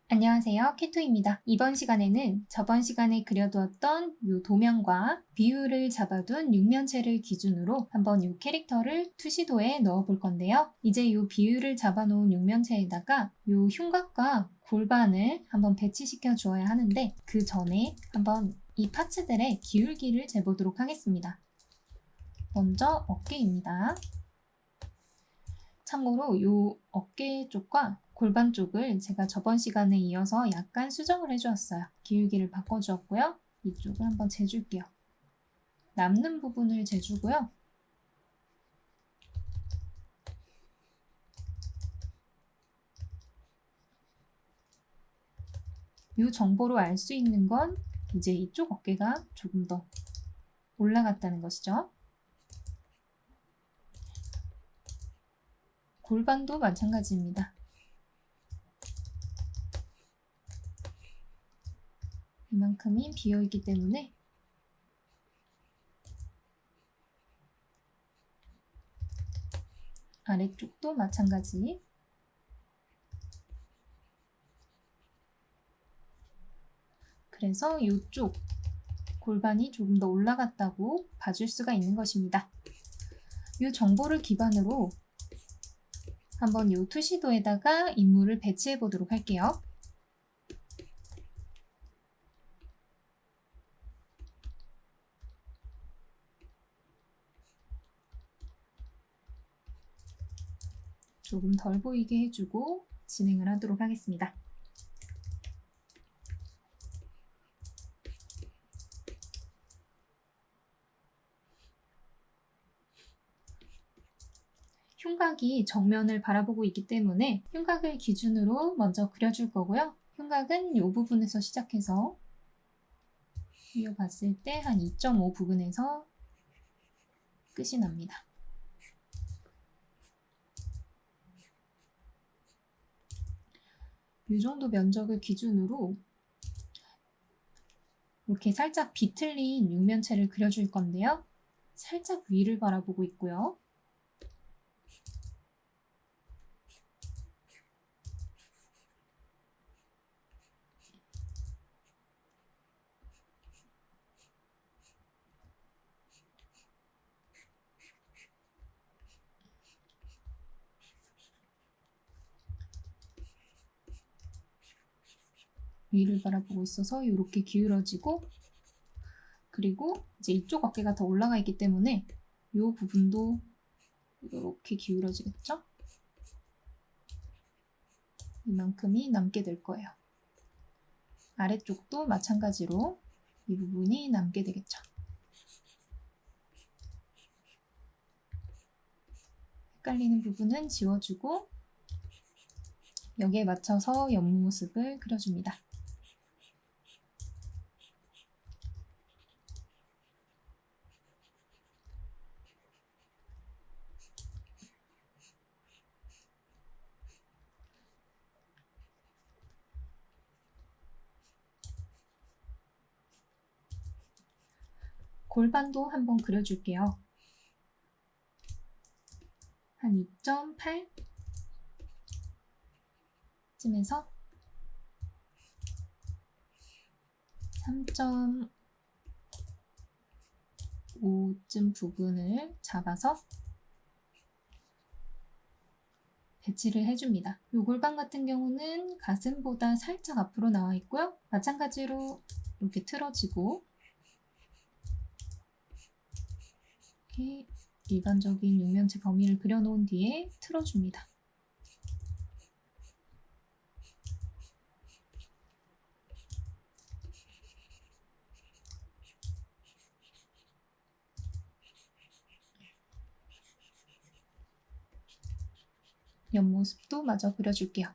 안녕하세요. 케토입니다. 이번 시간에는 저번 시간에 그려두었던 이 도면과 비율을 잡아둔 육면체를 기준으로 한번 이 캐릭터를 투시도에 넣어볼 건데요. 이제 이 비율을 잡아놓은 육면체에다가 이 흉곽과 골반을 한번 배치시켜 주어야 하는데 그 전에 한번 이 파츠들의 기울기를 재보도록 하겠습니다. 먼저 어깨입니다. 참고로 이 어깨 쪽과 골반 쪽을 제가 저번 시간에 이어서 약간 수정을 해주었어요. 기울기를 바꿔주었고요. 이쪽을 한번 재줄게요. 남는 부분을 재주고요. 이 정보로 알 수 있는 건 이제 이쪽 어깨가 조금 더 올라갔다는 것이죠. 골반도 마찬가지입니다. 이만큼이 비어있기 때문에 아래쪽도 마찬가지. 그래서 이쪽 골반이 조금 더 올라갔다고 봐줄 수가 있는 것입니다. 이 정보를 기반으로 한번 이 투시도에다가 인물을 배치해 보도록 할게요. 조금 덜 보이게 해주고 진행을 하도록 하겠습니다. 흉곽이 정면을 바라보고 있기 때문에 흉곽을 기준으로 먼저 그려줄 거고요. 흉곽은 이 부분에서 시작해서 이어봤을 때 한 2.5 부근에서 끝이 납니다. 이 정도 면적을 기준으로 이렇게 살짝 비틀린 육면체를 그려줄 건데요. 살짝 위를 바라보고 있고요. 위를 바라보고 있어서 이렇게 기울어지고, 그리고 이제 이쪽 어깨가 더 올라가 있기 때문에 이 부분도 이렇게 기울어지겠죠? 이만큼이 남게 될 거예요. 아래쪽도 마찬가지로 이 부분이 남게 되겠죠. 헷갈리는 부분은 지워주고 여기에 맞춰서 옆모습을 그려줍니다. 골반도 한번 그려줄게요. 한 2.8 쯤에서 3.5쯤 부분을 잡아서 배치를 해줍니다. 이 골반 같은 경우는 가슴보다 살짝 앞으로 나와 있고요. 마찬가지로 이렇게 틀어지고 이렇게 일반적인 육면체 범위를 그려놓은 뒤에 틀어줍니다. 옆모습도 마저 그려줄게요.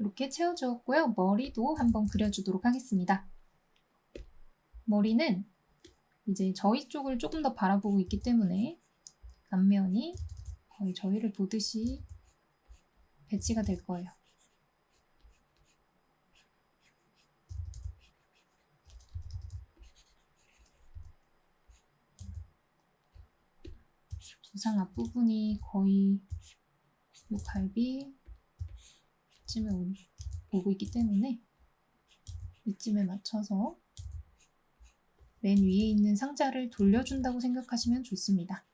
이렇게 채워주었고요. 머리도 한번 그려주도록 하겠습니다. 머리는 이제 저희 쪽을 조금 더 바라보고 있기 때문에 앞면이 거의 저희를 보듯이 배치가 될 거예요. 두상 앞부분이 거의 요 갈비쯤에 오고 있기 때문에 이쯤에 맞춰서 맨 위에 있는 상자를 돌려준다고 생각하시면 좋습니다.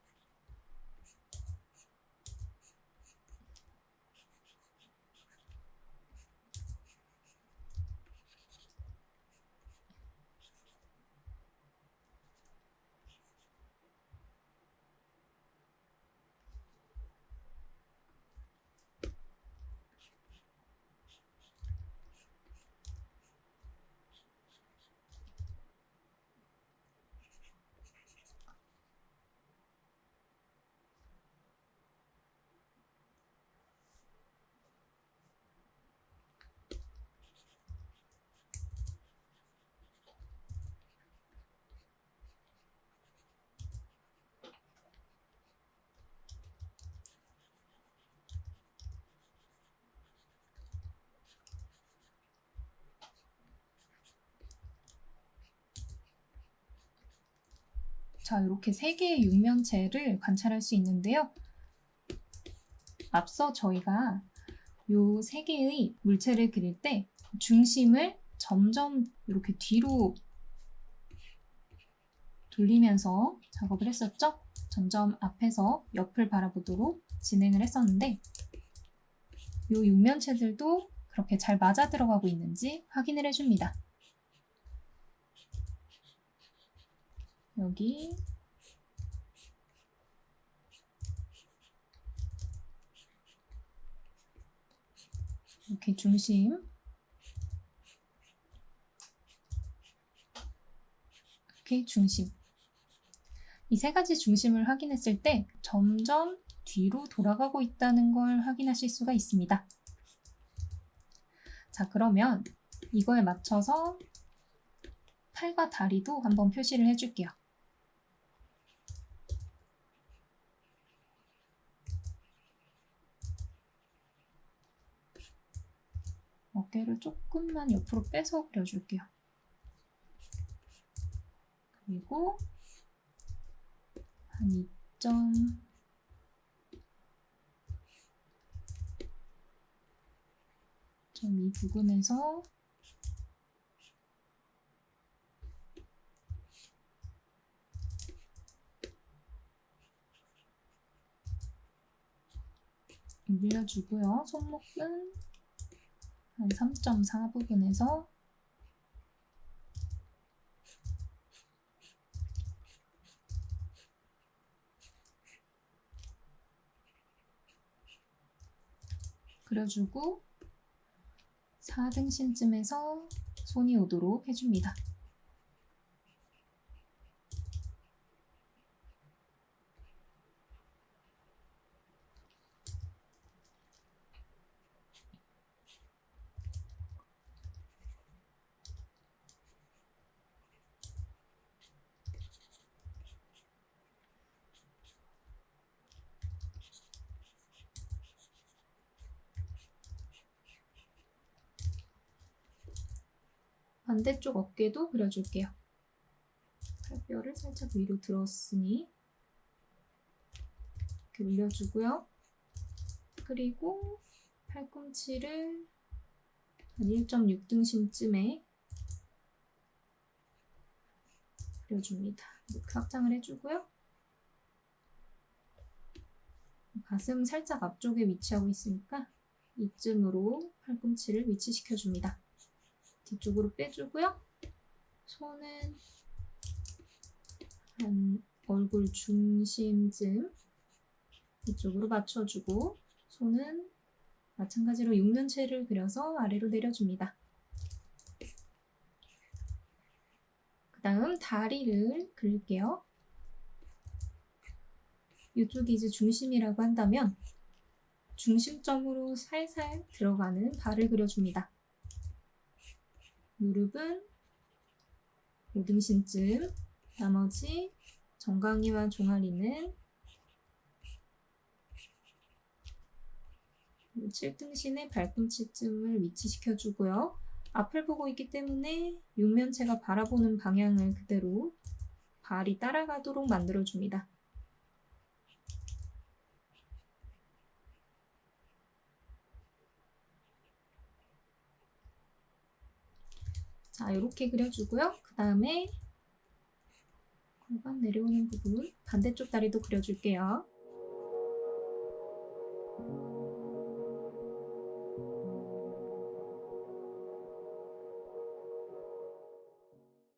자, 이렇게 3개의 육면체를 관찰할 수 있는데요. 앞서 저희가 이 3개의 물체를 그릴 때 중심을 점점 이렇게 뒤로 돌리면서 작업을 했었죠? 점점 앞에서 옆을 바라보도록 진행을 했었는데 이 육면체들도 그렇게 잘 맞아 들어가고 있는지 확인을 해줍니다. 여기 이렇게 중심 이렇게 중심 이 3가지 중심을 확인했을 때 점점 뒤로 돌아가고 있다는 걸 확인하실 수가 있습니다. 자, 그러면 이거에 맞춰서 팔과 다리도 한번 표시를 해줄게요. 어깨를 조금만 옆으로 빼서 그려줄게요. 그리고 한 2점 이 부분에서 밀려주고요. 손목은 한 3.4 부분에서 그려주고 4등신쯤에서 손이 오도록 해줍니다. 반대쪽 어깨도 그려줄게요. 팔뼈를 살짝 위로 들었으니 이렇게 올려주고요. 그리고 팔꿈치를 한 1.6등심쯤에 그려줍니다. 이렇게 확장을 해주고요. 가슴 살짝 앞쪽에 위치하고 있으니까 이쯤으로 팔꿈치를 위치시켜줍니다. 뒤쪽으로 빼주고요. 손은 한 얼굴 중심쯤 이쪽으로 맞춰주고 손은 마찬가지로 육면체를 그려서 아래로 내려줍니다. 그 다음 다리를 그릴게요. 이쪽이 이제 중심이라고 한다면 중심점으로 살살 들어가는 발을 그려줍니다. 무릎은 오등신쯤, 나머지 정강이와 종아리는 7등신의 발꿈치쯤을 위치시켜주고요. 앞을 보고 있기 때문에 육면체가 바라보는 방향을 그대로 발이 따라가도록 만들어줍니다. 자, 이렇게 그려주고요. 그 다음에 골반 내려오는 부분 반대쪽 다리도 그려줄게요.